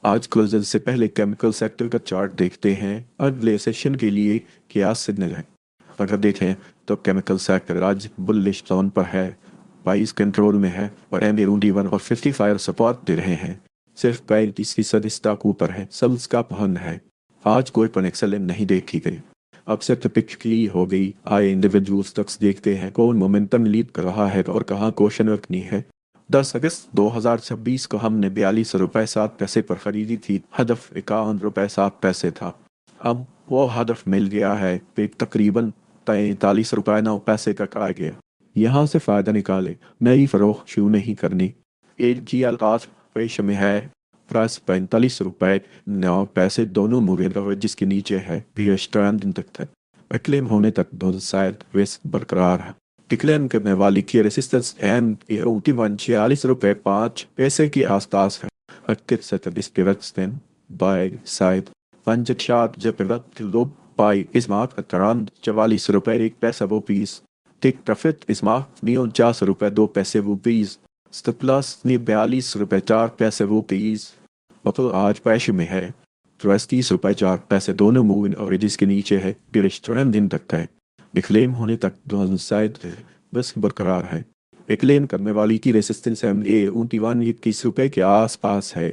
आज क्लोजर से पहले केमिकल सेक्टर का चार्ट देखते हैं। अगले सेशन के लिए क्या सिग्नल है? अगर देखें तो केमिकल सेक्टर आज बुलिश जोन पर है, 22 कंट्रोल में है और एम 1 और 55 सपोर्ट दे रहे हैं। सिर्फ 35% स्टॉक ऊपर है, सब्ज का पहन है। आज कोई पण एक्सेलेंट नहीं देखी गई। अब से पिच क्लियर हो गई। आए इंडिविजुअल स्टॉक्स देखते हैं कौन मोमेंटम लीड कर रहा है और कहाँ क्वेश्चन रखनी है। 10 अगस्त 2026 को हमने 42 रुपये 7 पैसे पर खरीदी थी। हदफ 51 रुपये 7 पैसे था। अब वो हदफ मिल गया है, पे तकरीबन 43 रुपये 9 पैसे का आ गया। यहाँ से फायदा निकाले, नई फरोख्त शुरू नहीं करनी। एक जी अल्काज पेश में है, प्राइस 45 रुपये 9 पैसे दोनों मूविंग एवरेज जिसके नीचे है, भी स्ट्रैंड दिन तक है। क्लेम होने तक दोनों साइड रिस्क बरकरार है। डिक्लेयर करने वाली की रेसिस्टेंस एम 46 रुपये 5 पैसे के आसपास है। 38 pivot buy side punch short जब पिवट लो बाय इस मार्क अराउंड 44 रुपये 1 पैसा वो पीस। टिक प्रॉफिट इस मार्क 49 रुपये 2 पैसे वो पीस। स्टॉप लॉस 42 रुपये 4 पैसे वो पीस। मतलब आज पैसे में है, 30 रुपये 4 पैसे दोनों मूविंग और जिसके नीचे है, रेस्टोरेंट दिन तक है। डिक्लेम होने तक दोनों साइड बस बरकरार है। डिक्लेम करने वाली की रेसिस्टेंस एम ए 29 21 रुपये के आसपास है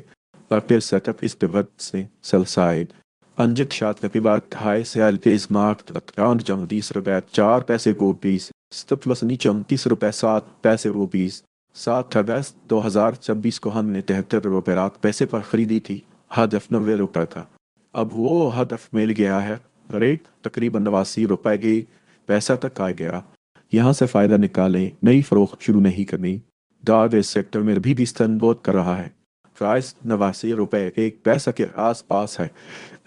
और फिर सेटअप इस पिवट से सेल साइड। अंजित शात के बाद हाई से इस मार्क अराउंड 34 रुपये 4 पैसे को पीस। स्टॉप लॉस 29 रुपये 7 पैसे वो पीस। 7 अगस्त 2026 को हमने 73 रुपये 8 पैसे पर खरीदी थी। हदफ 90 रुपये था। अब वो हदफ मिल गया है, रेट तकरीबन 89 रुपये की पैसा तक आ गया। यहाँ से फायदा निकालें, नई फरोख्त शुरू नहीं करनी। दाद इस सेक्टर में अभी भी स्तंभोत कर रहा है। प्राइस 89 रुपये 1 पैसा के आसपास है।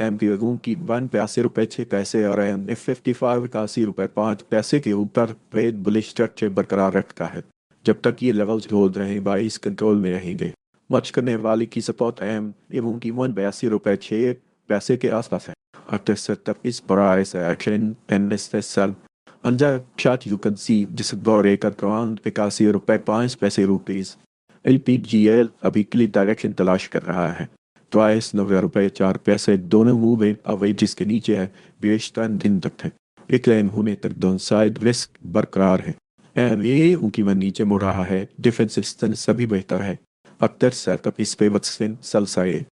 एम की 82 रुपये 6 पैसे और एम 55 81 रुपये 5 पैसे के ऊपर ट्रेड बुलिश स्ट्रक्चर बरकरार रखता है। जब तक ये लेवल्स होल्ड रहे 22 कंट्रोल में रहेंगे। मच करने वाली की सपोर्ट एम 82 रुपये 6 पैसे के आसपास है। After setup is price action and sell. Under chart you can see this break at around 81 रुपये 5 पैसे रुपीस। LPGL अभी क्लियर डायरेक्शन तलाश कर रहा है। ट्वाइस 90 रुपये 4 पैसे दोनों मूव अवे जिसके नीचे है, बेशतर दिन तक है। एक लाइन होने तक दोनों साइड रिस्क बरकरार है। एंड ये उनकी मन नीचे मुड़ रहा है, डिफेंस सभी बेहतर है। अक्सर सेटअप इस पे वत्सन सल side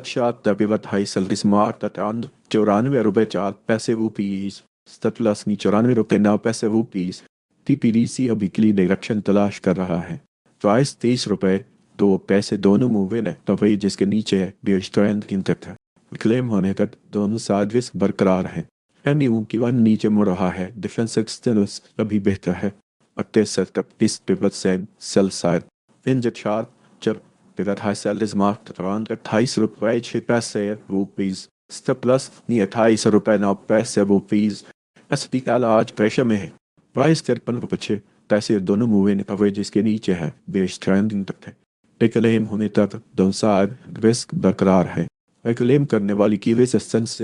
Shot the pivot high sell this marked at around 94 रुपये 4 पैसे रुपीस। स्टॉप-लॉस 94 रुपये 9 पैसे रुपीस। TPDC अभी क्लियर डायरेक्शन तलाश कर रहा है। प्राइस 23 रुपये 2 पैसे दोनों मूविंग है, तो वही जिसके नीचे है, भी स्ट्रेंथ इन तक है। क्लेम होने तक दोनों साइड रिस्क बरकरार है। एंडी की वन नीचे मुड़ रहा है, डिफेंस एक्सटेंस अभी बेहतर है। अक्टे सेटअप इस पिवट से सेल साइड इंजर शार्प जब Pivot high sell is marked around 28 रुपये 6 पैसे रुपीस। स्टॉप प्लस 28 रुपये 9 पैसे रुपीस। SPL आज प्रेशर में है। प्राइस 53 रुपये 6 पैसे दोनों मूविंग एवरेज जिसके नीचे है, बेस ट्रेंडिंग तक है। क्लेम होने तक दोनों साइड रिस्क बरकरार है। क्लेम करने वाली की रेजिस्टेंस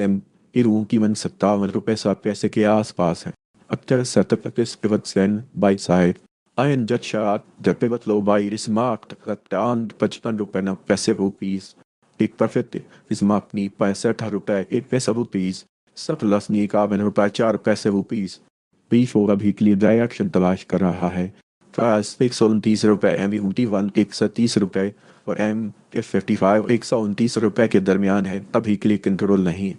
इरू की 57 रुपये 7 पैसे के आसपास है। अक्सर सेटअप इस pivot Sen by side Iron Jet Shot, the pivot low buy is marked at down 55 रुपये 9 पैसे रुपीस। टिक प्रॉफिट इस मार्क नी 65 रुपये 1 पैसा रुपीस। सब लॉस नी 51 रुपये 4 पैसे रुपीस। B4 अभी क्लियर डायरेक्शन तलाश कर रहा है। प्राइस 129 रुपये एम 130 रुपये और एम 55 129 रुपये के दरमियान है। अभी क्लियर कंट्रोल नहीं,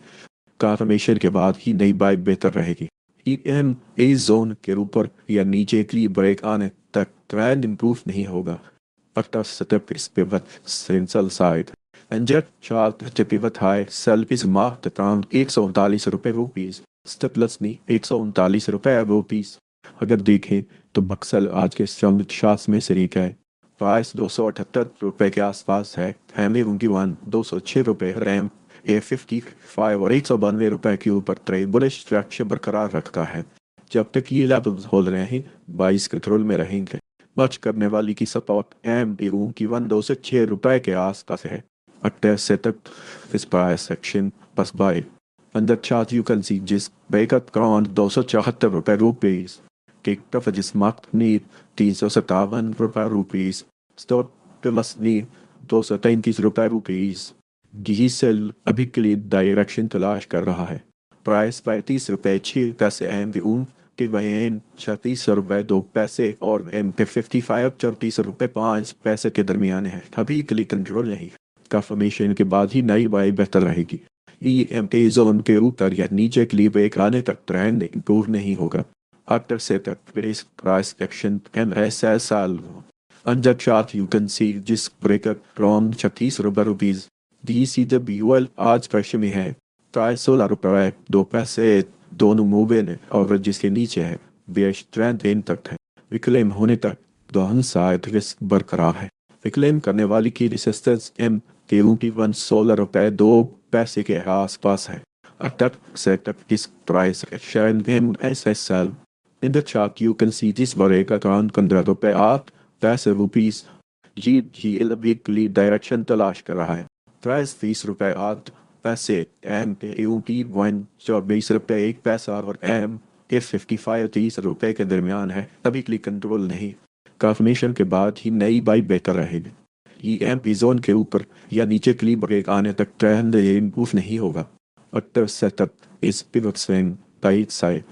कंफर्मेशन के बाद ही नई बाय बेहतर रहेगी। एम ए जोन के ऊपर या नीचे के लिए ब्रेक आने तक ट्रेंड इंप्रूव नहीं होगा। अगला स्टेप इस पिवट सेंसल साइड एंजर चार्ट जब पिवट हाई सेल इस मार्क अराउंड 139 रुपये रुपीस। स्टेप प्लस नहीं 139 रुपये रुपीस। अगर देखें तो बक्सल आज के स्ट्रॉन्ग शार्ट्स में से एक है। प्राइस 278 रुपये के आसपास है। फैमिली उनकी 206 रुपये रैम A55 और 192 रुपये के ऊपर ट्रेड बुलिश स्ट्रक्चर बरकरार रखता है। जब तक ये लेवल्स होल्ड रहे 22 कंट्रोल में रहेंगे। मच करने वाली की सपोर्ट एम की 206 रुपये के आसपास है। अक्टर सेटअप इस प्राइस सेक्शन बस बाय अंदर चार्ट यू कैन सी जिस बेकअप ग्राउंड 274 रुपीस। टेक प्रॉफिट जिस मार्क नीड 357 रुपये रुपीस। स्टॉप प्लस नीड 233 रुपये रुपीस। डीजल अभी के लिए डायरेक्शन तलाश कर रहा है। प्राइस 35 रुपये 6 पैसे एम के वैन 36 रुपये 2 पैसे और एम पे 55 34 रुपये 5 पैसे के दरमियान है। अभी के लिए कंट्रोल नहीं। कंफर्मेशन के बाद ही नई बाई बेहतर रहेगी। ई एम के जोन के ऊपर या नीचे के लिए ब्रेक आने तक ट्रेंड इम्प्रूव नहीं होगा। After setup, various price action and SSL. Under chart, you can see जिस breaker from 36 रुपये DCWL आज प्रेशर में है। प्राइस 16 रुपये 2 पैसे दोनों मूव इन और जिसके नीचे है बेश ट्रेंड इन तक है। विक्लेम होने तक दोनों साइड रिस्क बरकरार है। विक्लेम करने वाली की रेसिस्टेंस एम के ऊपर 16 रुपये 2 पैसे के आसपास है। After setup, this price action and SSL. In the chart, you can see this breaker around 15 रुपये 8 रुपीस GGL वीकली डायरेक्शन तलाश कर रहा है। प्राइस 20 रुपये 8 पैसे एम के यूटी 124 रुपये 1 पैसा और एम के 55 30 रुपये के दरमियान है। अभी के लिए कंट्रोल नहीं। कंफर्मेशन के बाद ही नई बाई बेहतर रहेगी। ई एम पी जोन के ऊपर या नीचे के लिए ब्रेक आने तक ट्रेंड इम्प्रूव नहीं होगा। After setup is pivot swing right side.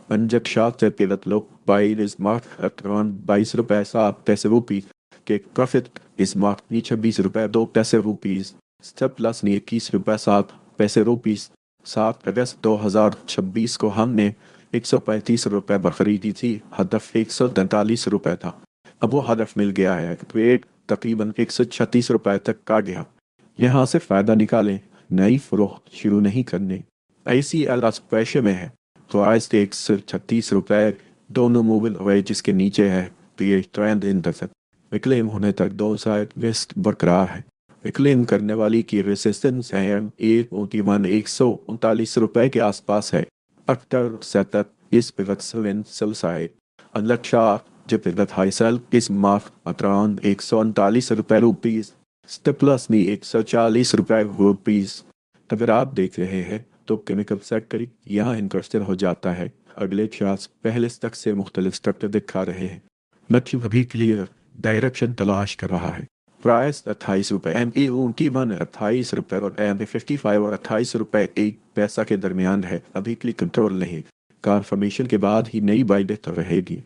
Unject shot से pivot low buy is marked at around 22 रुपये 7 पैसे रुपीस के profit is marked नीचे 20 रुपये 2 पैसे रुपीस step loss ने 21 रुपये 7 पैसे रुपीस 7 अगस्त 2026 को हमने 135 रुपये पर खरीदी थी। हदफ 143 रुपये था। अब वो हदफ मिल गया है। ट्रेड तकरीबन 136 रुपये तक का गया। यहाँ से फायदा निकालें। नई फरोख्त शुरू नहीं करने। ICL आज प्रेशर में है। प्राइस 136 रुपये दोनों मूविंग हुए जिसके नीचे है ट्रेंड इंटरसेप्ट। विक्लेम होने तक दो साइड रिस्क बरकरार है। विक्लेम करने वाली की रेसिस्टेंस है 139 रुपये के आसपास है। आफ्टर सेटअप इस पिवट सेल साइड अनलक्षा जब पिवट हाई सेल किस मार्क अराउंड 139 रुपये रुपीस स्टेप प्लस में 140 रुपये रुपीस। अगर आप देख रहे हैं तो केमिकल सेक्टर यहाँ इंटरेस्टेड हो जाता है। अगले चार्ट पहले तक से मुख्तलिफ स्ट्रक्चर दिखा रहे हैं। मच्छी अभी क्लियर डायरेक्शन तलाश कर रहा है। प्राइस 28 रुपये एम ए उनकी मन 28 रुपये और एम 55 और 28 रुपये 1 पैसा के दरमियान है। अभी के लिए कंट्रोल नहीं। कन्फर्मेशन के बाद ही नई बाई बेहतर रहेगी।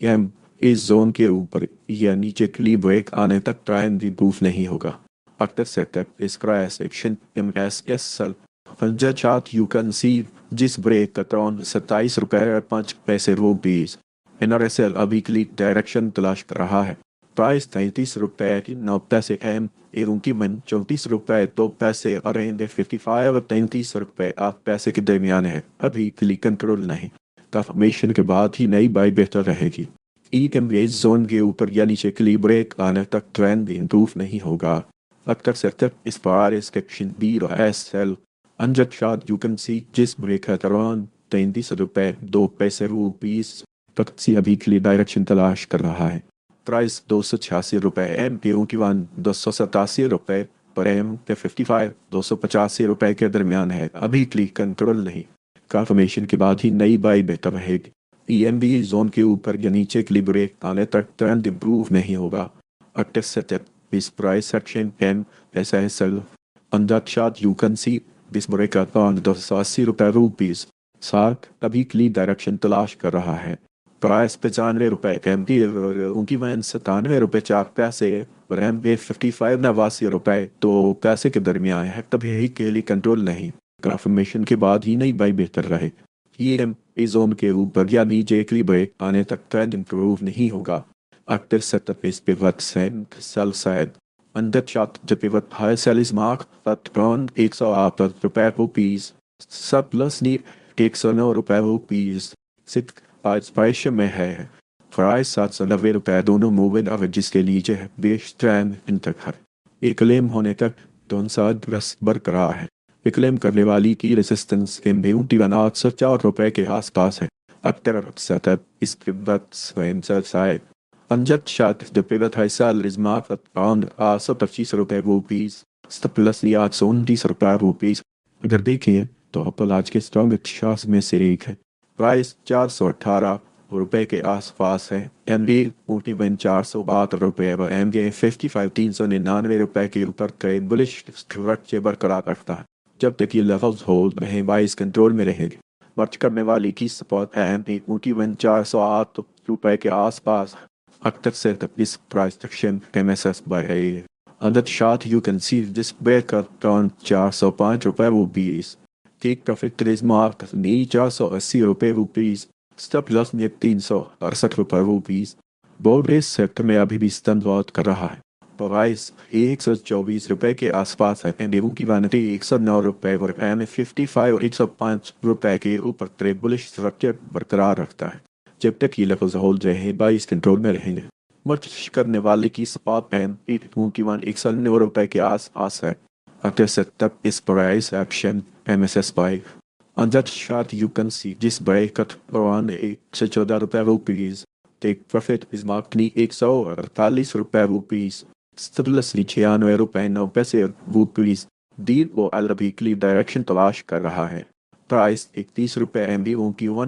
एम इस जोन के ऊपर या नीचे के लिए ब्रेक आने तक ट्रेंड इम्प्रूव नहीं होगा। After setup is price action MSSL. Under chart you can see जिस ब्रेक का ट्रेंड 27 रुपये 5 पैसे रुपीस। NRSL अभी के लिए डायरेक्शन तलाश कर रहा है। प्राइस 33 रुपये 9 पैसे एम उनकी मन 34 रुपये 2 पैसे और 55 और 33 रुपये 8 पैसे के दरमियान है। अभी के लिए कंट्रोल नहीं। कंफर्मेशन के बाद ही नई बाई बेहतर रहेगी। इस जोन के ऊपर या नीचे के लिए ब्रेक आने तक ट्रेंड इम्प्रूव नहीं होगा। After setup is price action BSL. Under chart you can see जिस ब्रेक है around 33 रुपये 2 पैसे रुपीस तक से अभी के लिए डायरेक्शन तलाश कर रहा है। प्राइस 286 रुपये एम पे की 287 रुपये पर एम पे 55 285 रुपये के दरमियान है। अभी के लिए कंट्रोल नहीं। कंफर्मेशन के बाद ही नई बाई बेहतर रहेगी। EMB जोन के ऊपर या नीचे के लिए ब्रेक आने तक ट्रेंड इम्प्रूव नहीं होगा। After setup this price action MSSL. On that chart you can see this break around 280 रुपये रुपीस 7 अभी के लिए डायरेक्शन तलाश कर रहा है। प्राइस 95 रुपये एमटी उनकी वैन 97 रुपये 4 पैसे और एम पे 55 89 रुपये 2 पैसे के दरमियान है। तभी के लिए कंट्रोल नहीं। कंफर्मेशन के बाद ही नई बाई बेहतर रहे। EM इस जोन के ऊपर या नीचे के लिए ब्रेक आने तक ट्रेंड इम्प्रूव नहीं होगा। After setup is pivot sell side. Under chart the pivot high sell is marked at around 108 रुपये रुपीस सब प्लस नी 109 रुपये रुपीस सिट आज प्रेशर में है। प्राइस 790 रुपये दोनों मूविंग एवरेज जिसके नीचे है बेस ट्रेंड इंटर है। एक क्लेम होने तक दोनों साथ रस बरकरार है। एक क्लेम करने वाली की रेसिस्टेंस के 4 रुपये के आसपास है। After setup is pivot sell side. Under chart the pivot high sell is marked at around 25 रुपये रुपीस प्लस 29 रुपये रुपीस। अगर देखें तो एप्पल आज के स्ट्रॉन्ग चार्ट्स में से एक है। प्राइस 418 रुपए के आसपास है। MBA 41 472 व MBA 55 399 के ऊपर ट्रेड बुलिश स्ट्रक्चर बरकरार रखता है। जब तक ये लेवल्स होल्ड रहे बाइस कंट्रोल में रहेंगे। मर्ज करने वाली की सपोर्ट है MBA 41 408 रुपए के आसपास। अक्सर से तक इस प्राइस सेक्शन MSS by रही है। On that chart, you can see this breakout around 405 रुपए rupees. Take profit is marked as 480 रुपए rupees. Stop loss में 368 रुपए rupees. बोर्ड इस सेक्टर में अभी भी स्टैंड कर रहा है। प्राइस 124 रुपए के आसपास है। एंड की वानिटी 109 रुपए और M55 और 105 रुपए के ऊपर ट्रेड बुलिश स्ट्रक्चर बरकरार रखता है। जब तक ये लेवल्स होल्ड रहे बाइस कंट्रोल में रहेंगे। मर्ज करने वाले की स्पॉट एम 191 रुपए के आसपास है। After setup is price action MSS buy. On that chart you can see this break at around 114 रुपए rupees. Take profit is marked 148 रुपए rupees. Stabilis 96 रुपए 9 पैसे rupees. डील वो वीकली डायरेक्शन तलाश कर रहा है। प्राइस 31 रुपए MB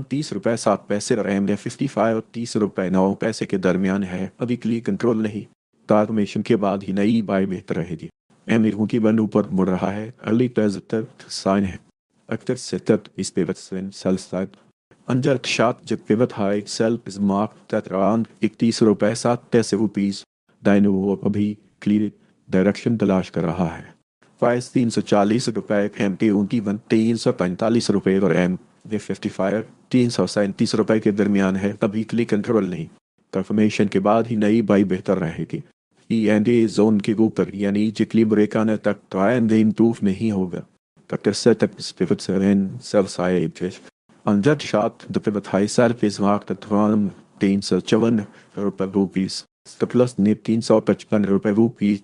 30 रुपए 7 पैसे और MD 55 और 30 रुपए 9 पैसे के दरमियान है। अभी क्लियर कंट्रोल नहीं। ट्रांसफॉर्मेशन के बाद ही नई बाय बेहतर रहेगी। MD की बंद ऊपर मुड़ रहा है। अर्ली पॉजिटिव साइन है। अक्सर सेटअप इस pivot sell side under shot जब pivot high sell is marked at around 31 रुपए 7 पैसे रुपीस। डायनो अभी क्लियर डायरेक्शन तलाश कर रहा है। प्राइस 340 रुपए MT 345 रुपए और MD 55 337 रुपए के दरमियान है। अभी क्लिक कंट्रोल नहीं। कंफर्मेशन के बाद ही नई बाई बेहतर रहेगी। END जोन के ऊपर यानी जितनी ब्रेक आने तक ट्रायंड इम्प्रूव नहीं होगा। Dr. Setup is pivots are in sell side. On that shot, the pivot high self is marked at around 354 rupees. Stop loss ने 355 रुपए rupees।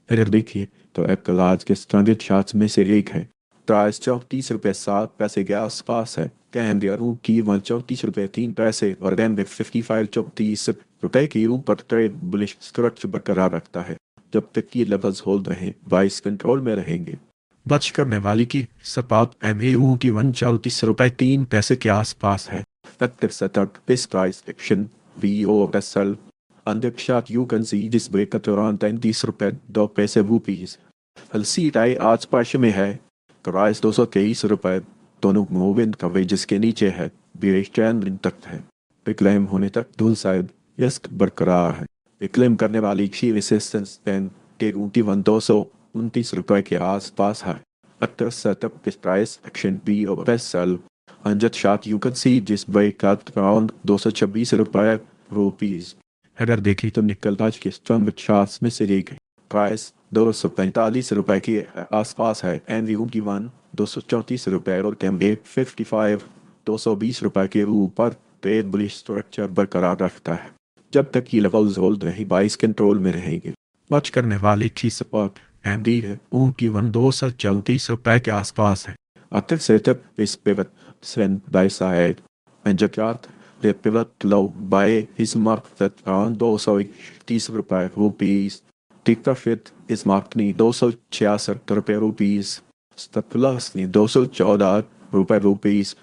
अगर देखिए तो एप्पल आज के स्टैंडर्ड चार्ट्स में से एक है। प्राइस 34 रुपए 7 पैसे के आसपास है। कैंडियरों की 34 रुपए 3 पैसे और MD 55 34 रुपए के ऊपर ट्रेड बुलिश स्ट्रक्चर बरकरार रखता है। जब तक ये लेवल्स होल्ड रहे बाइस कंट्रोल में रहेंगे। बच करने वाली की सपाट MAU की 34 रुपए 3 पैसे के आसपास है। Active setup this price action VOSL. Under chart you can see this break at around 30 रुपए 2 पैसे rupees. LCI आज पार्श में है। प्राइस 223 रुपए दोनों मूवमेंट कवरेजेस के नीचे है। बेरिश ट्रेंड तक है। क्लेम होने तक दूल साइड रिस्क बरकरार है। क्लेम करने वाली की रेसिस्टेंस पेन के 229 रुपए के आसपास है। After setup this price action B or best sell. On that chart you can see this break at around 226 रुपए rupees. अगर देखी तो निकल आज के स्ट्रॉन्ग चार्ट्स में से एक है। प्राइस 245 रुपए के आसपास है। MVU की 234 रुपए और MBA 55 220 रुपए के ऊपर ट्रेड बुलिश स्ट्रक्चर बरकरार रखता है। जब तक ये लेवल्स होल्ड रहे बाइस कंट्रोल में रहेंगे। मच करने वाली की सपोर्ट MD है उनकी 234 रुपए के आसपास है। After setup is pivot send by side and the chart the pivot low by his marked at around 230 रुपए rupees. Take profit is marked नहीं 266 रुपए rupees. Stop loss नहीं 214 रुपए rupees.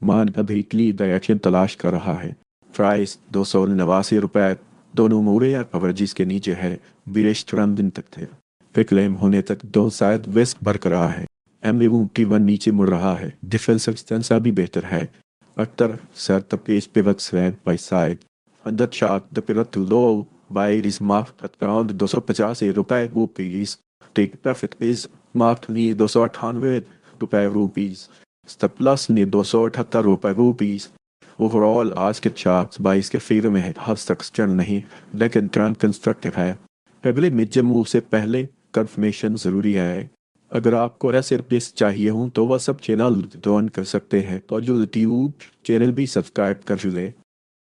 मान अभी क्लियर डायरेक्शन तलाश कर रहा है। प्राइस 289 रुपए दोनों मूरे या कवरेजेस के नीचे है। बेरिश ट्रेंड दिन तक थे। क्लेम होने तक दो साइड रिस्क बरकरार है। MVU की 1 नीचे मुड़ रहा है। डिफेंस एक्सटेंस अभी बेहतर है। अक्सर सेटअप पेज पिवट स्लैंड buy side. Under chart the pivot to low buy is marked at around 285 रुपए rupees. Take profit is marked नी 298 रुपए rupees. स्टॉप लॉस ने 278 रुपए rupees. ओवरऑल आज के चार्ट्स बाइस के फेवर में है। हर स्ट्रक्चर नहीं लेकिन ट्रेंड कंस्ट्रक्टिव है। अगले मिड मूव से पहले कंफर्मेशन जरूरी है। अगर आपको ऐसे टिप्स चाहिए हो तो वह सब चैनल ज्वाइन कर सकते हैं और जो यूट्यूब चैनल भी सब्सक्राइब कर ले।